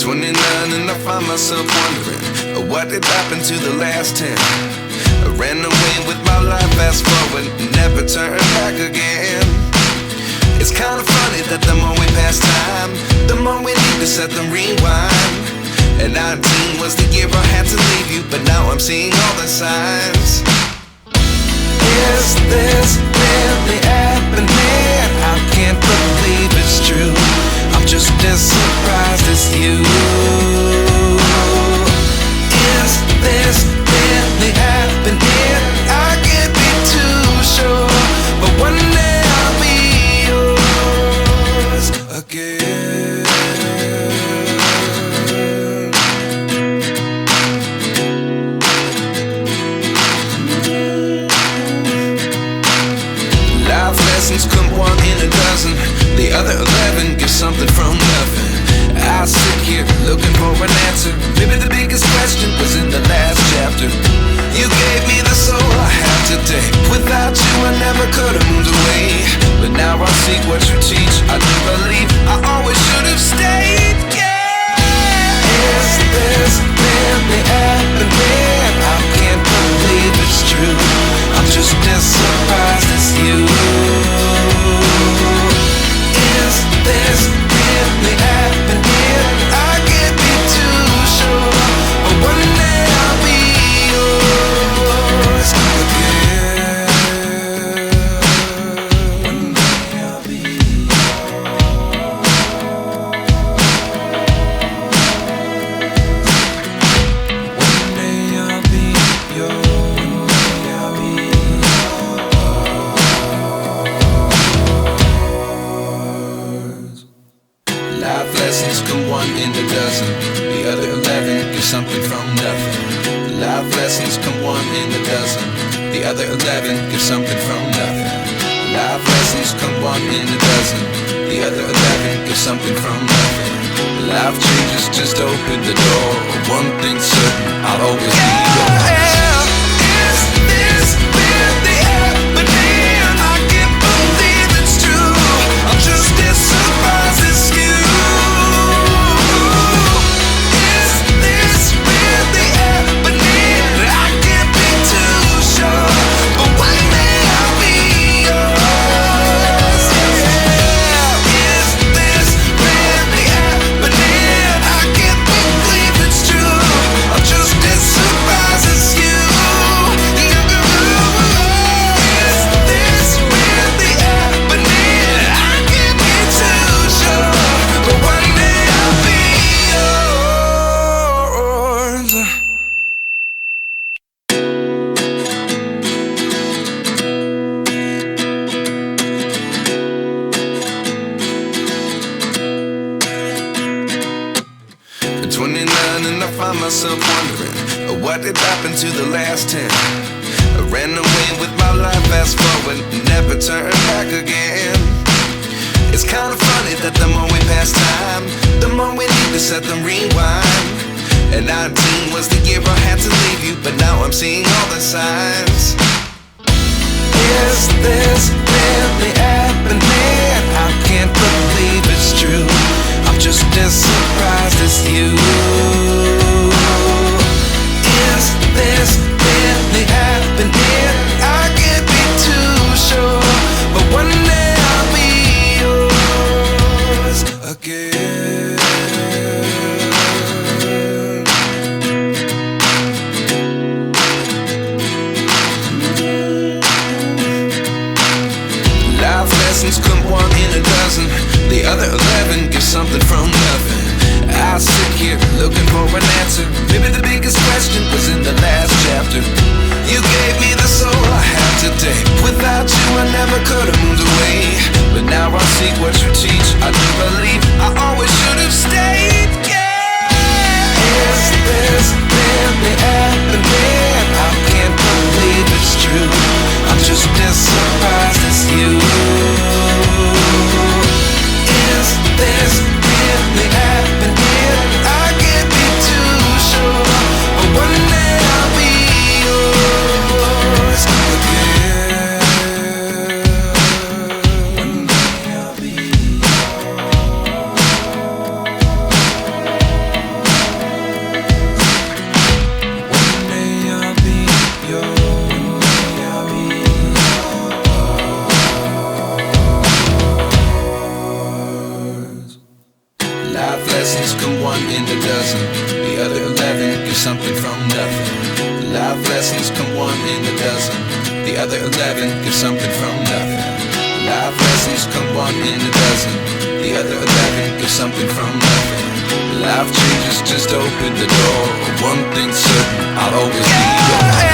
29 and I find myself wondering what did happen to the last 10. I ran away with my life, fast forward, never turn back again. It's kinda funny that the more we pass time, the more we need to set them rewind. And 19 was the year I had to leave you, but now I'm seeing all the signs. Is this really happening? I can't believe it's true. I'm just as surprised as you. Is this really happening? I can't be too sure, but one day I'll be yours again. Life lessons come one in a dozen. The other 11 get something from nothing. I sit here looking for an answer. Maybe the biggest question was in the last chapter. You gave me the soul I have today. Without you I never could have moved away. But now I see what you teach. I do believe I always should have stayed. Yeah. Is this really happening? I can't believe it's true. I'm just as surprised as you. Is this really happening? I can't be too sure, but one day I'll be yours again. One day I'll be yours. One day I'll be yours. One day I'll be yours. Life lessons come one in a dozen. The other 11 get something from nothing. Life lessons come one in a dozen. The other 11 get something from nothing. Life lessons come one in a dozen. The other 11 get something from nothing. Life changes just open the door. One thing's certain, I'll always be yours. Is this really happening? I can't believe it's true. I'm just as surprised as you. Myself wondering what did happen to the last 10. I ran away with my life, fast forward, never turn back again. It's kinda funny that the more we pass time, the more we need to set them rewind. And 19 was the year I had to leave you, but now I'm seeing all the signs. Is this really happening? I can't believe it's true. I'm just as surprised as you. Is this really happening? I can't be too sure, but one day I'll be yours again. Life lessons come one in a dozen. The other 11 get something from nothing. I lessons come one in a dozen. The other 11 get something from nothing. Life lessons come one in a dozen. The other 11 get something from nothing. Life lessons come one in a dozen. The other 11 get something from nothing. Life changes just open the door. One thing's certain, I'll always be yours.